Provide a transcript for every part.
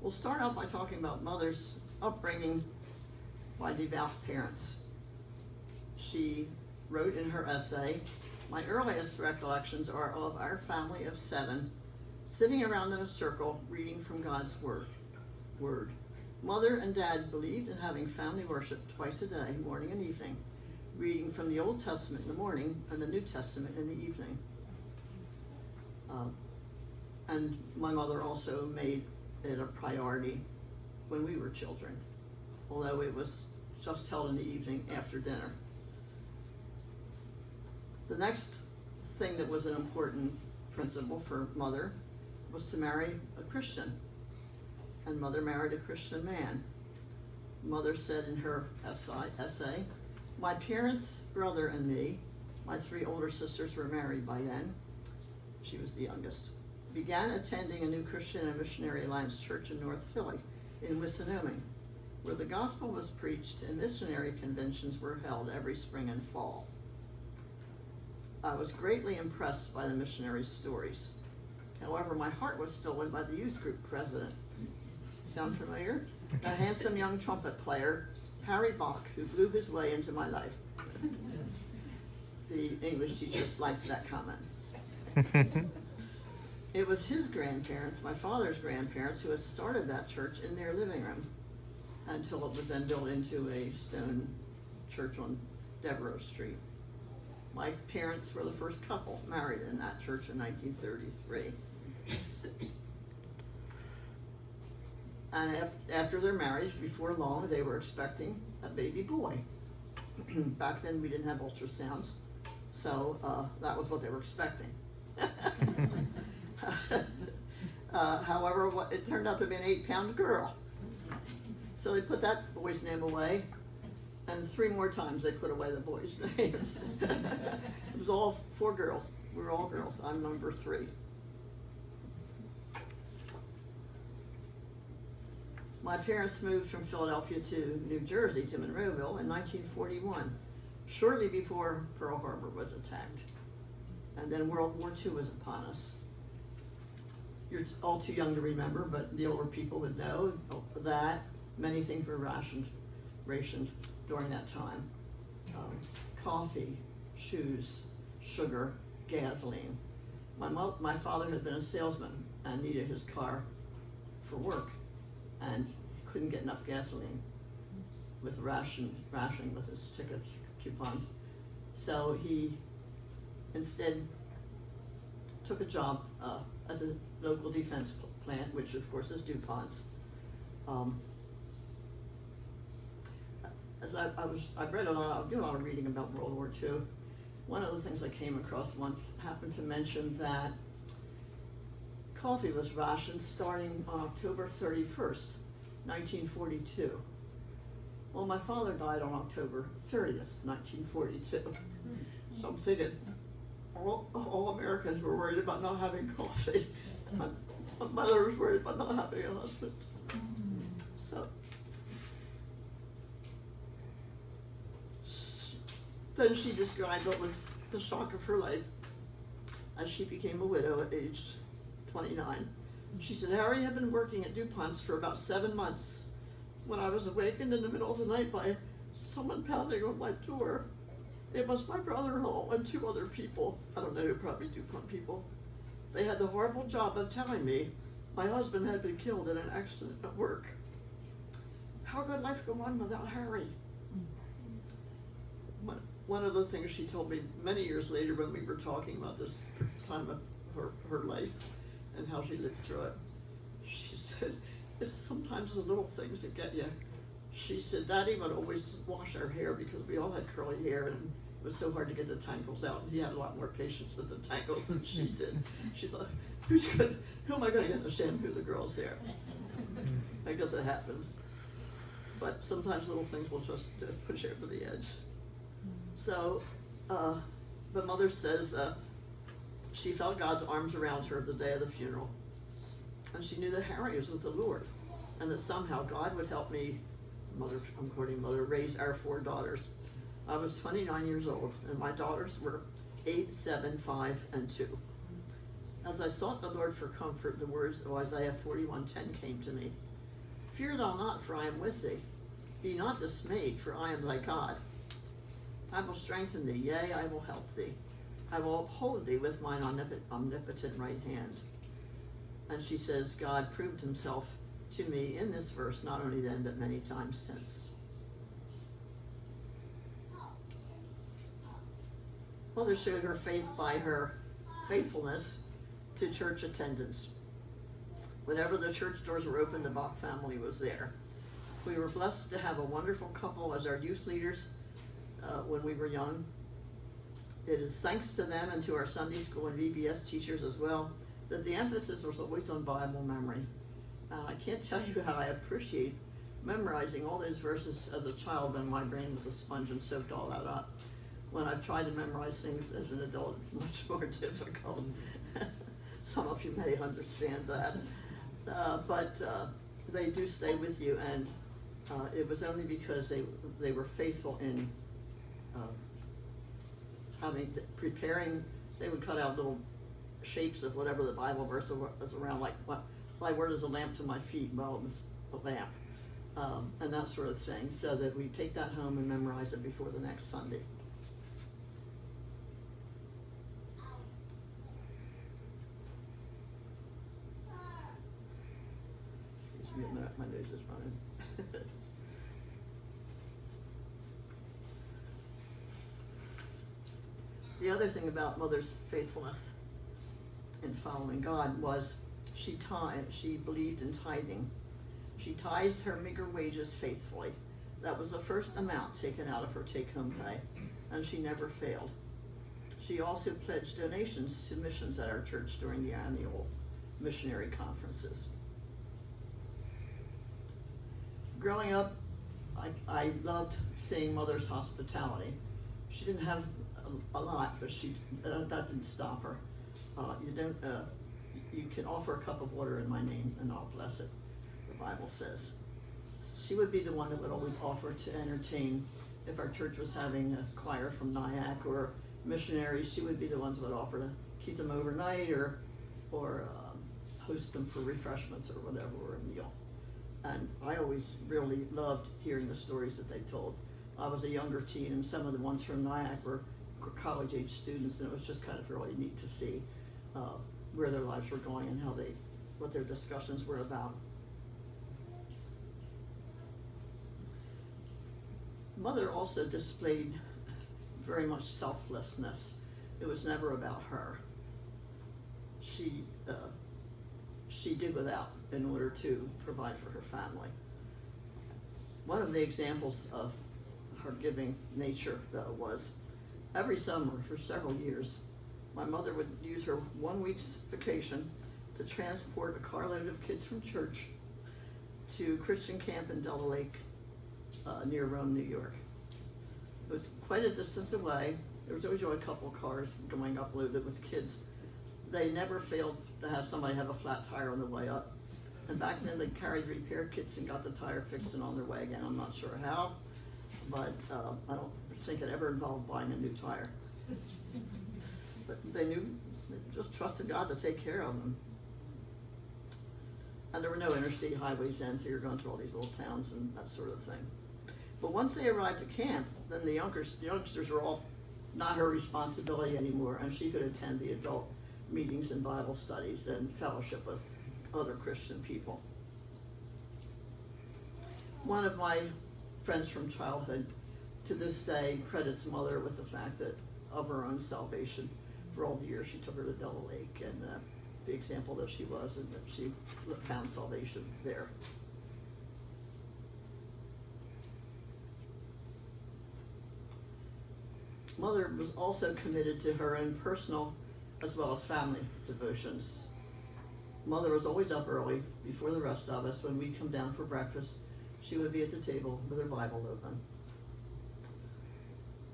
We'll start out by talking about Mother's upbringing by devout parents. She wrote in her essay, "My earliest recollections are of our family of 7 sitting around in a circle reading from God's word. Mother and Dad believed in having family worship twice a day, morning and evening, reading from the Old Testament in the morning and the New Testament in the evening. And my mother also made it a priority when we were children, although it was just held in the evening after dinner. The next thing that was an important principle for Mother was to marry a Christian, and Mother married a Christian man. Mother said in her essay, "My parents, brother, and me, my 3 older sisters were married by then," she was the youngest, "began attending a new Christian and Missionary Alliance church in North Philly, in Wissanoming, where the gospel was preached and missionary conventions were held every spring and fall. I was greatly impressed by the missionary stories. However, my heart was stolen by the youth group president." Sound familiar? A handsome young trumpet player, Harry Bach, who blew his way into my life. The English teacher liked that comment. It was his grandparents, my father's grandparents, who had started that church in their living room until it was then built into a stone church on Devereux Street. My parents were the first couple married in that church in 1933. And after their marriage, before long, they were expecting a baby boy. Back then, we didn't have ultrasounds, so that was what they were expecting. However, it turned out to be an 8-pound girl. So they put that boy's name away, and 3 more times they put away the boys' names. It was all 4 girls. We were all girls. I'm number 3. My parents moved from Philadelphia to New Jersey, to Monroeville, in 1941, shortly before Pearl Harbor was attacked. And then World War II was upon us. You're all too young to remember, but the older people would know that many things were rationed during that time. Coffee, shoes, sugar, gasoline. My father had been a salesman and needed his car for work, and he couldn't get enough gasoline with rationing with his tickets, coupons. So he instead took a job at the local defense plant, which of course is DuPont's. As I read a lot, I do a lot of reading about World War II. One of the things I came across once happened to mention that coffee was rationed starting on October 31st, 1942. Well, my father died on October 30th, 1942. So I'm thinking, all Americans were worried about not having coffee. My mother was worried about not having a husband. So then she described what was the shock of her life as she became a widow at age 29. She said, "Harry had been working at DuPont's for about 7 months when I was awakened in the middle of the night by someone pounding on my door. It was my brother-in-law and 2 other people. I don't know, probably DuPont people. They had the horrible job of telling me my husband had been killed in an accident at work. How could life go on without Harry?" One of the things she told me many years later when we were talking about this time of her life and how she lived through it, she said, "It's sometimes the little things that get you." She said, "Daddy would always wash our hair because we all had curly hair and it was so hard to get the tangles out. He had a lot more patience with the tangles than she did." She thought, who am I going to get to shampoo the girl's hair? I guess it happens. But sometimes little things will just push you over the edge. So, the mother says she felt God's arms around her the day of the funeral. And she knew that Harry was with the Lord and that somehow God would help me, I'm quoting Mother, raise our 4 daughters. I was 29 years old and my daughters were 8, 7, 5, and 2. As I sought the Lord for comfort, the words of Isaiah 41:10 came to me. Fear thou not, for I am with thee. Be not dismayed, for I am thy God. I will strengthen thee, yea, I will help thee. I will uphold thee with mine omnipotent right hand. And she says, God proved himself to me in this verse, not only then, but many times since. Mother showed her faith by her faithfulness to church attendance. Whenever the church doors were open, the Bach family was there. We were blessed to have a wonderful couple as our youth leaders when we were young. It is thanks to them and to our Sunday school and VBS teachers as well that the emphasis was always on Bible memory. I can't tell you how I appreciate memorizing all those verses as a child when my brain was a sponge and soaked all that up. When I've tried to memorize things as an adult, it's much more difficult. Some of you may understand that. But they do stay with you, and it was only because they were faithful in preparing. They would cut out little shapes of whatever the Bible verse was around, like thy word is a lamp to my feet. Well, it was a lamp, and that sort of thing, so that we take that home and memorize it before the next Sunday. Excuse me a minute, my nose is running. The other thing about Mother's faithfulness in following God was she believed in tithing. She tithed her meager wages faithfully. That was the first amount taken out of her take-home pay, and she never failed. She also pledged donations to missions at our church during the annual missionary conferences. Growing up, I loved seeing Mother's hospitality. She didn't have a lot, but that didn't stop her. You can offer a cup of water in my name and I'll bless it, the Bible says. She would be the one that would always offer to entertain. If our church was having a choir from Nyack or missionaries, she would be the ones that would offer to keep them overnight or host them for refreshments or whatever, or a meal. And I always really loved hearing the stories that they told. I was a younger teen, and some of the ones from Nyack were college-age students, and it was just kind of really neat to see where their lives were going and what their discussions were about. Mother also displayed very much selflessness. It was never about her. She did without in order to provide for her family. One of the examples of her giving nature, though, was every summer for several years, my mother would use her 1 week's vacation to transport a carload of kids from church to Christian camp in Delta Lake near Rome, New York. It was quite a distance away. There was always a couple of cars going up loaded with kids. They never failed to have somebody have a flat tire on the way up. And back then they carried repair kits and got the tire fixed and on their way again. I'm not sure how, but I don't think it ever involved buying a new tire. But they just trusted God to take care of them. And there were no interstate highways then, so you're going through all these little towns and that sort of thing. But once they arrived at camp, then the youngsters were all not her responsibility anymore, and she could attend the adult meetings and Bible studies and fellowship with other Christian people. One of my friends from childhood to this day credits Mother with the fact that of her own salvation for all the years she took her to Delta Lake, and the example that she was, and that she found salvation there. Mother was also committed to her own personal as well as family devotions. Mother was always up early before the rest of us. When we'd come down for breakfast, she would be at the table with her Bible open.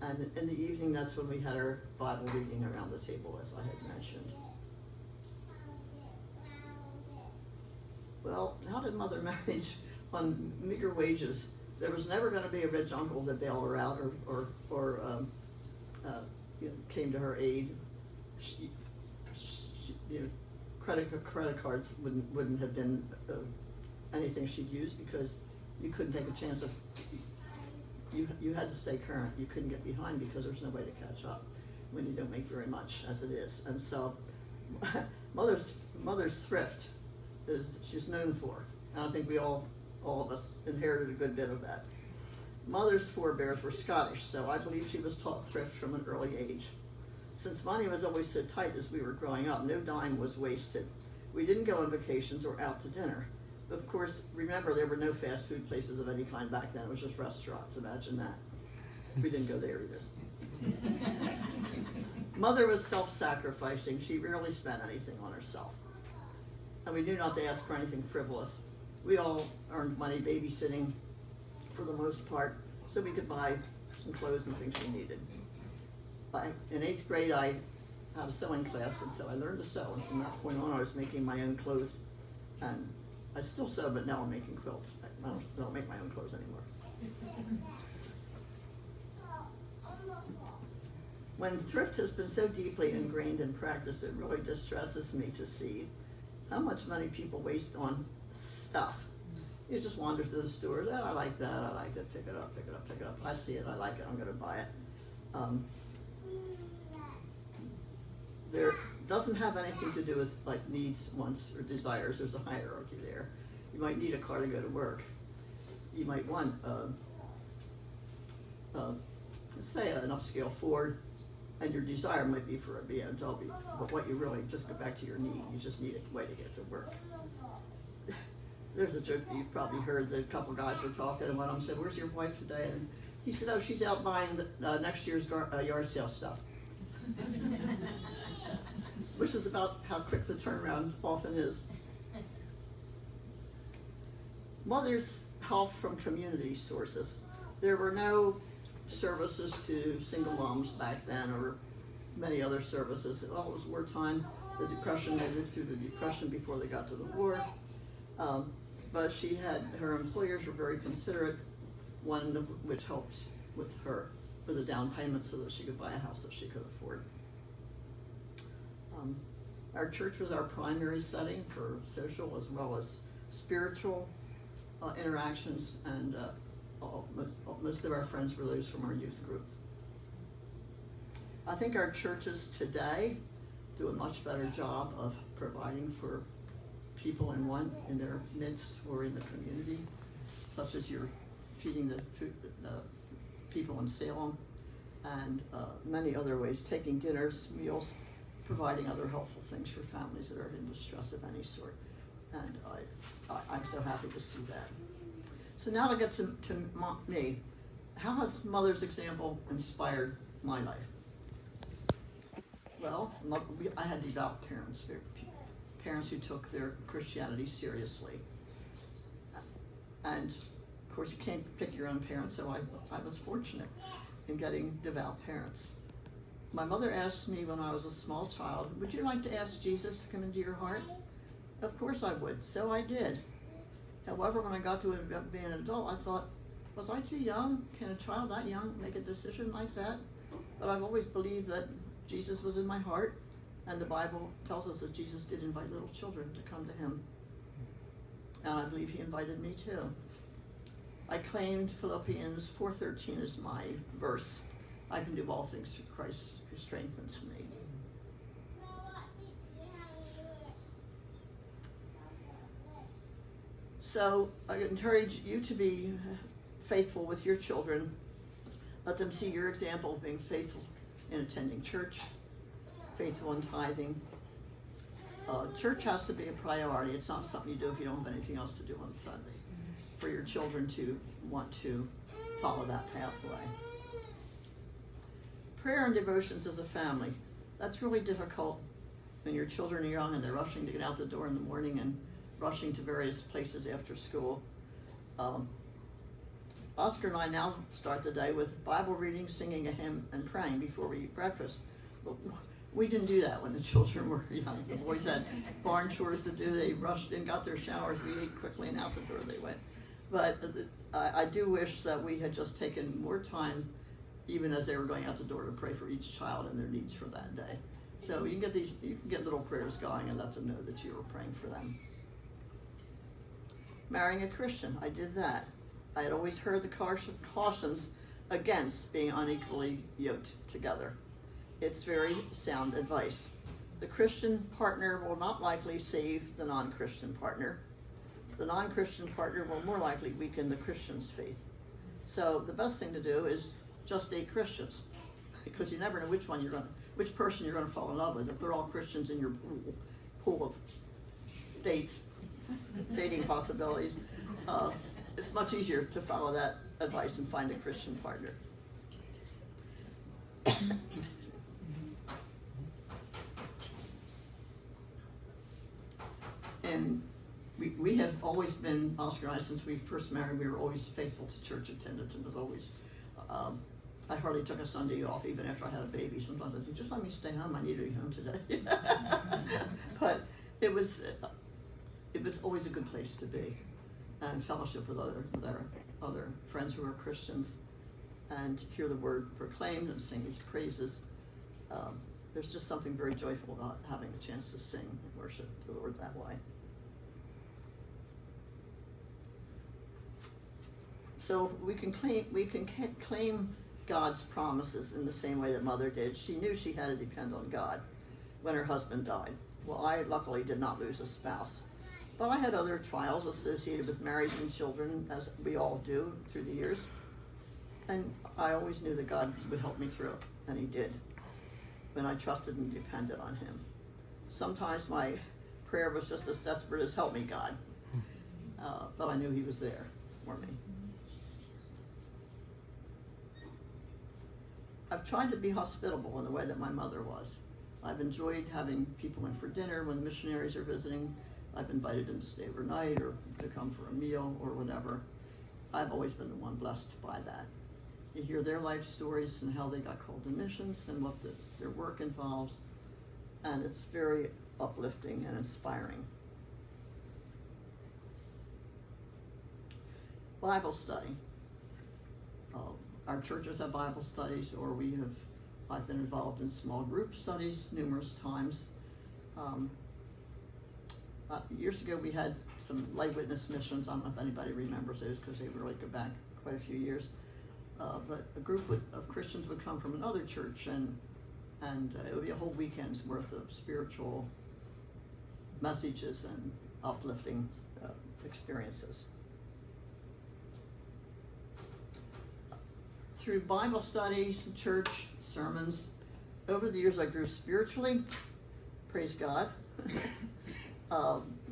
And in the evening, that's when we had our Bible reading around the table, as I had mentioned. Well, how did Mother manage on meager wages? There was never going to be a rich uncle that bailed her out or came to her aid. She credit cards wouldn't have been anything she'd use, because you couldn't take a chance of, you had to stay current. You couldn't get behind because there's no way to catch up when you don't make very much as it is. And so mother's thrift is she's known for. And I think all of us inherited a good bit of that. Mother's forebears were Scottish, so I believe she was taught thrift from an early age. Since money was always so tight as we were growing up, no dime was wasted. We didn't go on vacations or out to dinner. Of course, remember, there were no fast food places of any kind back then. It was just restaurants. Imagine that. We didn't go there either. Mother was self-sacrificing. She rarely spent anything on herself. And we knew not to ask for anything frivolous. We all earned money babysitting for the most part, so we could buy some clothes and things we needed. In 8th grade, I had a sewing class, and so I learned to sew. And from that point on, I was making my own clothes. And I still sew, but now I'm making quilts. I don't make my own clothes anymore. When thrift has been so deeply ingrained in practice, it really distresses me to see how much money people waste on stuff. You just wander through the stores, oh, I like that, pick it up, I see it, I like it, I'm gonna buy it. There doesn't have anything to do with like needs, wants, or desires. There's a hierarchy there. You might need a car to go to work. You might want, say, an upscale Ford, and your desire might be for a BMW, but what you really, just go back to your need. You just need a way to get to work. There's a joke that you've probably heard that a couple guys were talking, and one of them said, "Where's your wife today?" And he said, "Oh, she's out buying next year's yard sale stuff." Which is about how quick the turnaround often is. Mothers' help from community sources. There were no services to single moms back then, or many other services. It all was wartime. The Depression, they lived through the Depression before they got to the war. But she had, her employers were very considerate, one of which helped with her with a down payment so that she could buy a house that she could afford. Our church was our primary setting for social as well as spiritual interactions, and most of our friends were those from our youth group. I think our churches today do a much better job of providing for people in their midst or in the community, such as you're feeding the people in Salem, and many other ways, taking dinners, meals, providing other helpful things for families that are in distress of any sort. And I'm so happy to see that. So now to get to me. How has Mother's example inspired my life? Well, I had devout parents who took their Christianity seriously. And of course you can't pick your own parents, so I was fortunate in getting devout parents. My mother asked me when I was a small child, "Would you like to ask Jesus to come into your heart?" Of course I would, so I did. However, when I got to being an adult, I thought, was I too young? Can a child that young make a decision like that? But I've always believed that Jesus was in my heart, and the Bible tells us that Jesus did invite little children to come to him. And I believe he invited me too. I claimed Philippians 4:13 as my verse. I can do all things through Christ who strengthens me. So I encourage you to be faithful with your children. Let them see your example of being faithful in attending church, faithful in tithing. Church has to be a priority. It's not something you do if you don't have anything else to do on Sunday. For your children to want to follow that pathway. Prayer and devotions as a family. That's really difficult when your children are young and they're rushing to get out the door in the morning and rushing to various places after school. Oscar and I now start the day with Bible reading, singing a hymn, and praying before we eat breakfast. But we didn't do that when the children were young. The boys had barn chores to do. They rushed in, got their showers, we ate quickly, and out the door they went. But I do wish that we had just taken more time, even as they were going out the door, to pray for each child and their needs for that day. So you can get little prayers going and let them know that you were praying for them. Marrying a Christian, I did that. I had always heard the cautions against being unequally yoked together. It's very sound advice. The Christian partner will not likely save the non-Christian partner. The non-Christian partner will more likely weaken the Christian's faith. So the best thing to do is just date Christians, because you never know which person you're going to fall in love with. If they're all Christians in your pool of dating possibilities, it's much easier to follow that advice and find a Christian partner. And we have always been, Oscar and I, since we first married, we were always faithful to church attendance, and was always, I hardly took a Sunday off even after I had a baby. Sometimes I think, just let me stay home, I need to be home today. But it was always a good place to be, and fellowship with other friends who are Christians, and hear the word proclaimed and sing these praises. There's just something very joyful about having a chance to sing and worship the Lord that way. So we can claim God's promises in the same way that Mother did. She knew she had to depend on God when her husband died. Well, I luckily did not lose a spouse, but I had other trials associated with marriage and children, as we all do through the years. And I always knew that God would help me through it, and He did, when I trusted and depended on Him. Sometimes my prayer was just as desperate as "Help me, God," but I knew He was there for me. I've tried to be hospitable in the way that my mother was. I've enjoyed having people in for dinner when missionaries are visiting. I've invited them to stay overnight or to come for a meal or whatever. I've always been the one blessed by that. You hear their life stories and how they got called to missions and what their work involves, and it's very uplifting and inspiring. Bible study. Our churches have Bible studies, or I've been involved in small group studies numerous times. Years ago we had some lay witness missions. I don't know if anybody remembers those, because they really go back quite a few years. But a group of Christians would come from another church, and it would be a whole weekend's worth of spiritual messages and uplifting experiences. Through Bible studies, church, sermons, over the years I grew spiritually, praise God.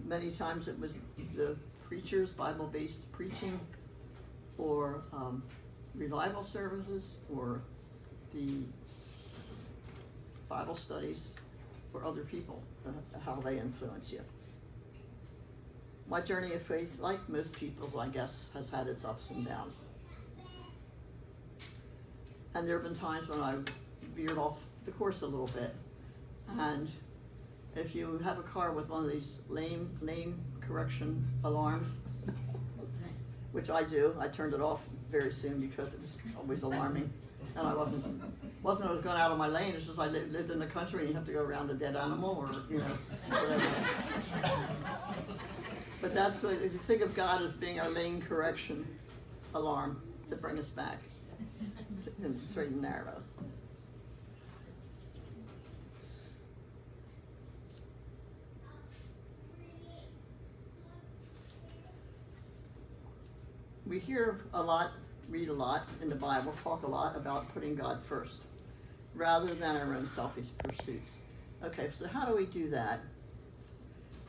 Many times it was the preachers, Bible-based preaching, or revival services, or the Bible studies for other people, how they influence you. My journey of faith, like most people's, I guess, has had its ups and downs. And there have been times when I've veered off the course a little bit. And if you have a car with one of these lane correction alarms, which I do, I turned it off very soon because it was always alarming. And I wasn't I was going out of my lane. It's just I lived in the country and you have to go around a dead animal or, whatever. But that's what, if you think of God as being our lane correction alarm to bring us back in the straight and narrow. We hear a lot, read a lot in the Bible, talk a lot about putting God first, rather than our own selfish pursuits. Okay, so how do we do that?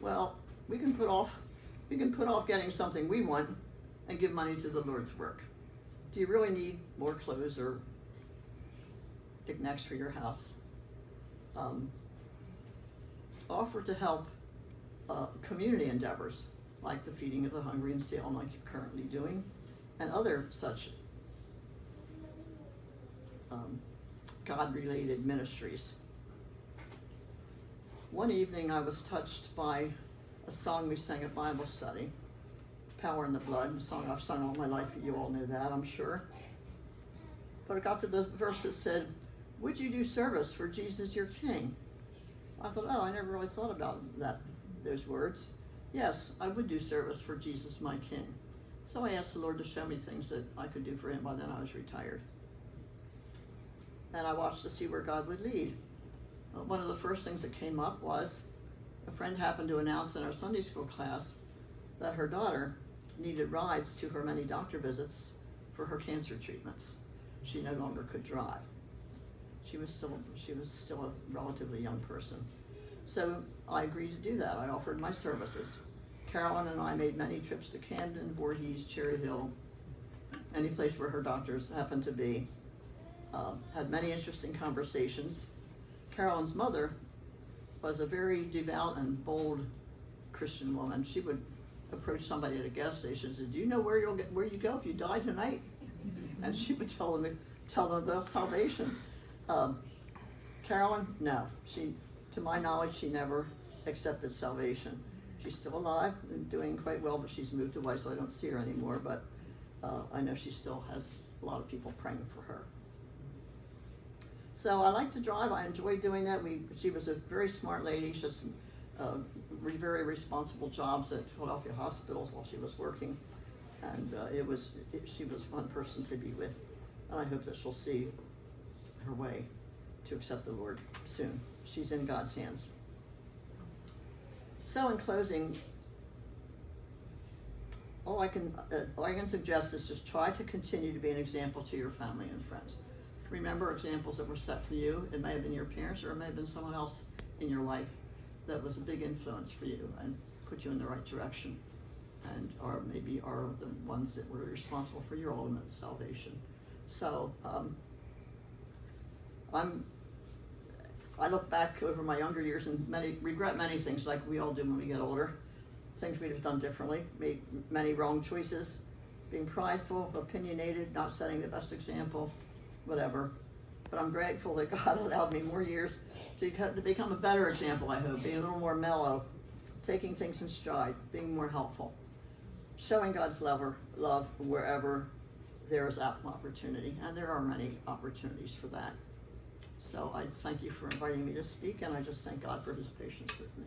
Well, we can put off getting something we want and give money to the Lord's work. Do you really need more clothes or knickknacks for your house? Offer to help community endeavors, like the feeding of the hungry in Salem, like you're currently doing, and other such God-related ministries. One evening I was touched by a song we sang at Bible study, Power in the Blood, a song I've sung all my life, you all know that, I'm sure. But I got to the verse that said, would you do service for Jesus your King? I thought, oh, I never really thought about those words. Yes, I would do service for Jesus, my King. So I asked the Lord to show me things that I could do for him. By then I was retired. And I watched to see where God would lead. One of the first things that came up was a friend happened to announce in our Sunday school class that her daughter needed rides to her many doctor visits for her cancer treatments. She no longer could drive. She was still a relatively young person. So I agreed to do that. I offered my services. Carolyn and I made many trips to Camden, Voorhees, Cherry Hill, any place where her doctors happened to be. Had many interesting conversations. Carolyn's mother was a very devout and bold Christian woman. She would approach somebody at a gas station and say, "Do you know where you go if you die tonight?" And she would tell them about salvation. Carolyn, no, to my knowledge, she never accepted salvation. She's still alive and doing quite well, but she's moved away, so I don't see her anymore. But I know she still has a lot of people praying for her. So I like to drive. I enjoy doing that. She was a very smart lady. She had some very responsible jobs at Philadelphia hospitals while she was working, and she was a fun person to be with. And I hope that she'll see her way to accept the Lord soon. She's in God's hands. So in closing, all I can suggest is just try to continue to be an example to your family and friends. Remember examples that were set for you. It may have been your parents, or it may have been someone else in your life that was a big influence for you and put you in the right direction, and are the ones that were responsible for your ultimate salvation. So I look back over my younger years and regret many things, like we all do when we get older. Things we'd have done differently, made many wrong choices, being prideful, opinionated, not setting the best example, whatever. But I'm grateful that God allowed me more years to become a better example, I hope, being a little more mellow, taking things in stride, being more helpful, showing God's love wherever there is opportunity, and there are many opportunities for that. So I thank you for inviting me to speak, and I just thank God for his patience with me.